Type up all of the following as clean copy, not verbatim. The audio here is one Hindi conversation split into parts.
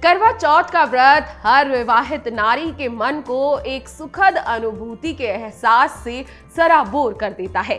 करवा चौथ का व्रत हर विवाहित नारी के मन को एक सुखद अनुभूति के एहसास से सराबोर कर देता है।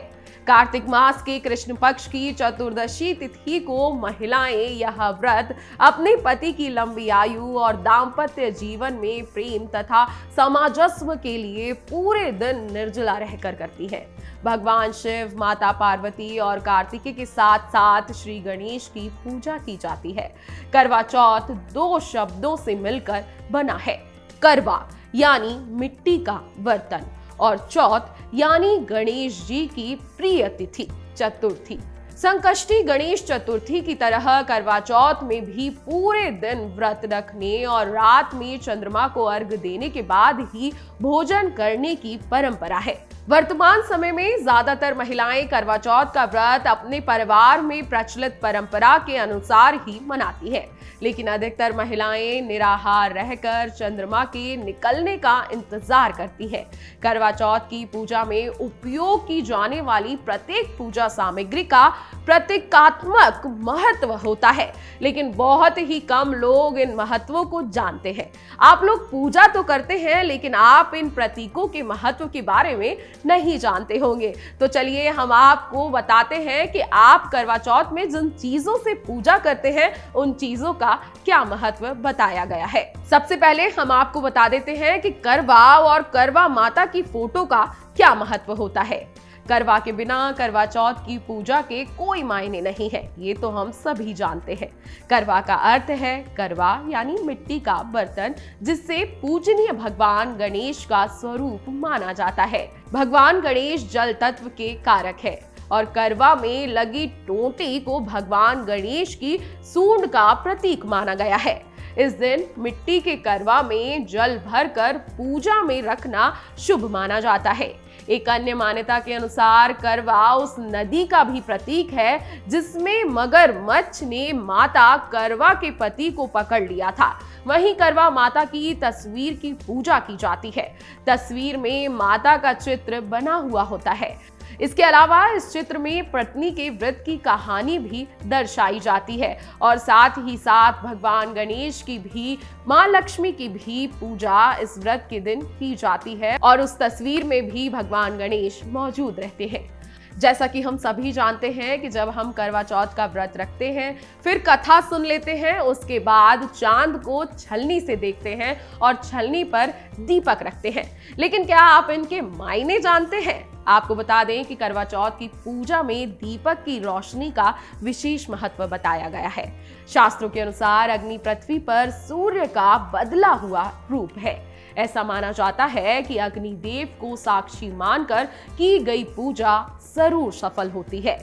कार्तिक मास के कृष्ण पक्ष की चतुर्दशी तिथि को महिलाएं यह व्रत अपने पति की लंबी आयु और दाम्पत्य जीवन में प्रेम तथा सामंजस्य के लिए पूरे दिन निर्जला रहकर करती है। भगवान शिव, माता पार्वती और कार्तिकेय के साथ साथ श्री गणेश की पूजा की जाती है। करवा चौथ दो शब्दों से मिलकर बना है। करवा यानी मिट्टी का बर्तन और चौथ यानी गणेश जी की प्रिय तिथि चतुर्थी। संकष्टी गणेश चतुर्थी की तरह करवा चौथ में भी पूरे दिन व्रत रखने और रात में चंद्रमा को अर्घ्य देने के बाद ही भोजन करने की परंपरा है। वर्तमान समय में ज्यादातर महिलाएं करवा चौथ का व्रत अपने परिवार में प्रचलित परंपरा के अनुसार ही मनाती है, लेकिन अधिकतर महिलाएं निराहार रहकर चंद्रमा के निकलने का इंतजार करती है। करवा चौथ की पूजा में उपयोग की जाने वाली प्रत्येक पूजा सामग्री का प्रतीकात्मक महत्व होता है, लेकिन बहुत ही कम लोग इन महत्वों को जानते हैं। आप लोग पूजा तो करते हैं, लेकिन आप इन प्रतीकों के महत्व के बारे में नहीं जानते होंगे। तो चलिए हम आपको बताते हैं कि आप करवा चौथ में जिन चीजों से पूजा करते हैं उन चीजों का क्या महत्व बताया गया है। सबसे पहले हम आपको बता देते हैं कि करवा और करवा माता की फोटो का क्या महत्व होता है। करवा के बिना करवा चौथ की पूजा के कोई मायने नहीं है, ये तो हम सभी जानते हैं। करवा का अर्थ है करवा यानी मिट्टी का बर्तन, जिससे पूजनीय भगवान गणेश का स्वरूप माना जाता है। भगवान गणेश जल तत्व के कारक है और करवा में लगी टोंटी को भगवान गणेश की सूंड का प्रतीक माना गया है। इस दिन मिट्टी के करवा में जल भरकर पूजा में रखना शुभ माना जाता है। एक अन्य मान्यता के अनुसार करवा उस नदी का भी प्रतीक है जिसमें मगरमच्छ ने माता करवा के पति को पकड़ लिया था। वहीं करवा माता की तस्वीर की पूजा की जाती है। तस्वीर में माता का चित्र बना हुआ होता है। इसके अलावा इस चित्र में पत्नी के व्रत की कहानी भी दर्शाई जाती है और साथ ही साथ भगवान गणेश की भी, मां लक्ष्मी की भी पूजा इस व्रत के दिन की जाती है और उस तस्वीर में भी भगवान गणेश मौजूद रहते हैं। जैसा कि हम सभी जानते हैं कि जब हम करवा चौथ का व्रत रखते हैं, फिर कथा सुन लेते हैं, उसके बाद चांद को छलनी से देखते हैं और छलनी पर दीपक रखते हैं। लेकिन क्या आप इनके मायने जानते हैं? आपको बता दें कि करवा चौथ की पूजा में दीपक की रोशनी का विशेष महत्व बताया गया है। शास्त्रों के अनुसार अग्नि पृथ्वी पर सूर्य का बदला हुआ रूप है। ऐसा माना जाता है कि अग्निदेव को साक्षी मानकर की गई पूजा जरूर सफल होती है।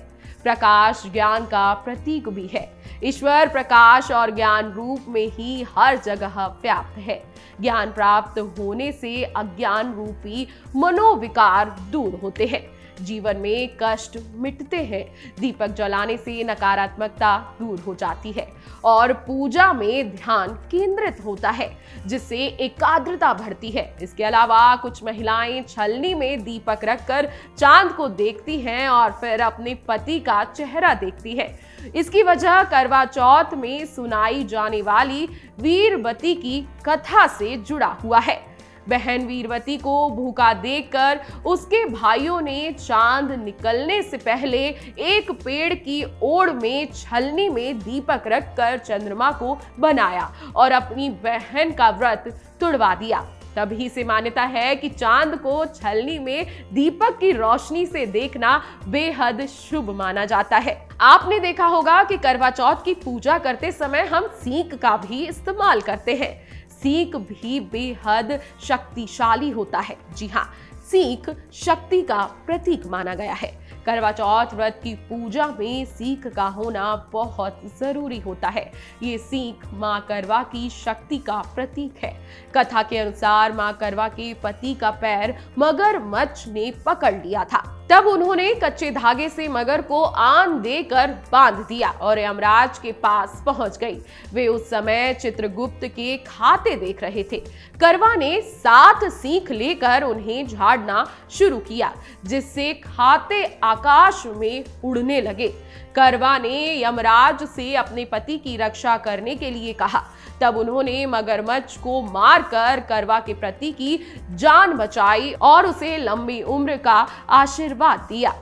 प्रकाश ज्ञान का प्रतीक भी है। ईश्वर प्रकाश और ज्ञान रूप में ही हर जगह व्याप्त है। ज्ञान प्राप्त होने से अज्ञान रूपी मनोविकार दूर होते हैं। जीवन में कष्ट मिटते हैं। दीपक जलाने से नकारात्मकता दूर हो जाती है और पूजा में ध्यान केंद्रित होता है, जिससे एकाग्रता बढ़ती है। इसके अलावा कुछ महिलाएं छलनी में दीपक रखकर चांद को देखती हैं और फिर अपने पति का चेहरा देखती है। इसकी वजह करवा चौथ में सुनाई जाने वाली वीरवती की कथा से जुड़ा हुआ है। बहन वीरवती को भूखा देखकर उसके भाइयों ने चांद निकलने से पहले एक पेड़ की ओड़ में छलनी में दीपक रखकर चंद्रमा को बनाया और अपनी बहन का व्रत तुड़वा दिया। तभी से मान्यता है कि चांद को छलनी में दीपक की रोशनी से देखना बेहद शुभ माना जाता है। आपने देखा होगा कि करवा चौथ की पूजा करते समय हम सीख का भी इस्तेमाल करते हैं। सीख भी बेहद शक्तिशाली होता है। जी हाँ, सीख शक्ति का प्रतीक माना गया है। करवा चौथ व्रत की पूजा में सीख का होना बहुत जरूरी होता है। ये सीख मां करवा की शक्ति का प्रतीक है। कथा के अनुसार मां करवा के पति का पैर मगरमच्छ ने पकड़ लिया था। तब उन्होंने कच्चे धागे से मगर को आन देकर बांध दिया और यमराज के पास पहुंच गई। वे उस समय चित्रगुप्त के खाते देख रहे थे। करवा ने 7 सीख लेकर उन्हें झाड़ना शुरू किया, जिससे खाते आकाश में उड़ने लगे। करवा ने यमराज से अपने पति की रक्षा करने के लिए कहा। तब उन्होंने मगरमच्छ को मारकर करवा के पति की जान बचाई और उसे लंबी उम्र का आशीर्वाद दिया।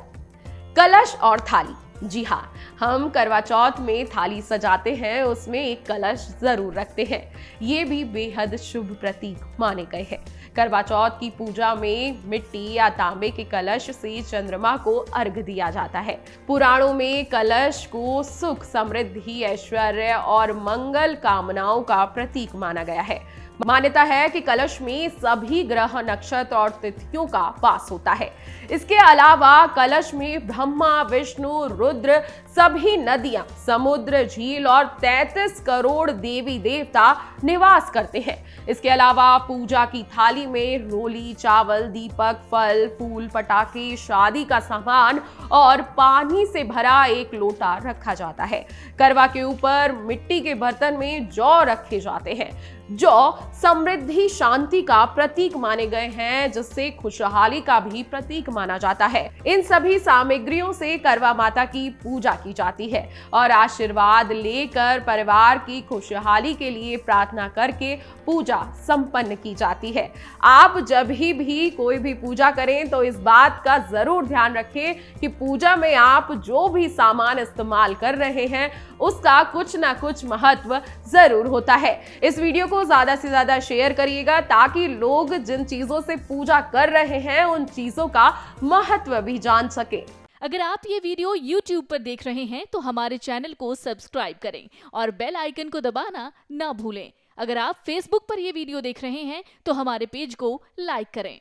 कलश और थाली। जी हाँ, हम करवा चौथ में थाली सजाते हैं, उसमें एक कलश जरूर रखते हैं। ये भी बेहद शुभ प्रतीक माने गए हैं। करवा चौथ की पूजा में मिट्टी या तांबे के कलश से चंद्रमा को अर्घ दिया जाता है। पुराणों में कलश को सुख, समृद्धि, ऐश्वर्य और मंगल कामनाओं का प्रतीक माना गया है। मान्यता है कि कलश में सभी ग्रह, नक्षत्र और तिथियों का वास होता है। इसके अलावा कलश में ब्रह्मा, विष्णु, रुद्र, सभी नदियां, समुद्र, झील और 33 करोड़ देवी देवता निवास करते हैं। इसके अलावा पूजा की थाली में रोली, चावल, दीपक, फल, फूल, पटाखे, शादी का सामान और पानी से भरा एक लोटा रखा जाता है। करवा के ऊपर मिट्टी के बर्तन में जौ रखे जाते हैं। जौ समृद्धि, शांति का प्रतीक माने गए हैं, जिससे खुशहाली का भी प्रतीक माना जाता है। इन सभी सामग्रियों से करवा माता की पूजा की जाती है और आशीर्वाद लेकर परिवार की खुशहाली के लिए प्रार्थना करके पूजा संपन्न की जाती है। आप जब भी कोई भी पूजा करें तो इस बात का जरूर ध्यान रखें कि पूजा में आप जो भी सामान इस्तेमाल कर रहे हैं उसका कुछ ना कुछ महत्व जरूर होता है। इस वीडियो को ज्यादा से ज्यादा शेयर करिएगा ताकि लोग जिन चीजों से पूजा कर रहे हैं उन चीजों का महत्व भी जान सके। अगर आप ये वीडियो YouTube पर देख रहे हैं तो हमारे चैनल को सब्सक्राइब करें और बेल आइकन को दबाना ना भूलें। अगर आप Facebook पर ये वीडियो देख रहे हैं तो हमारे पेज को लाइक करें।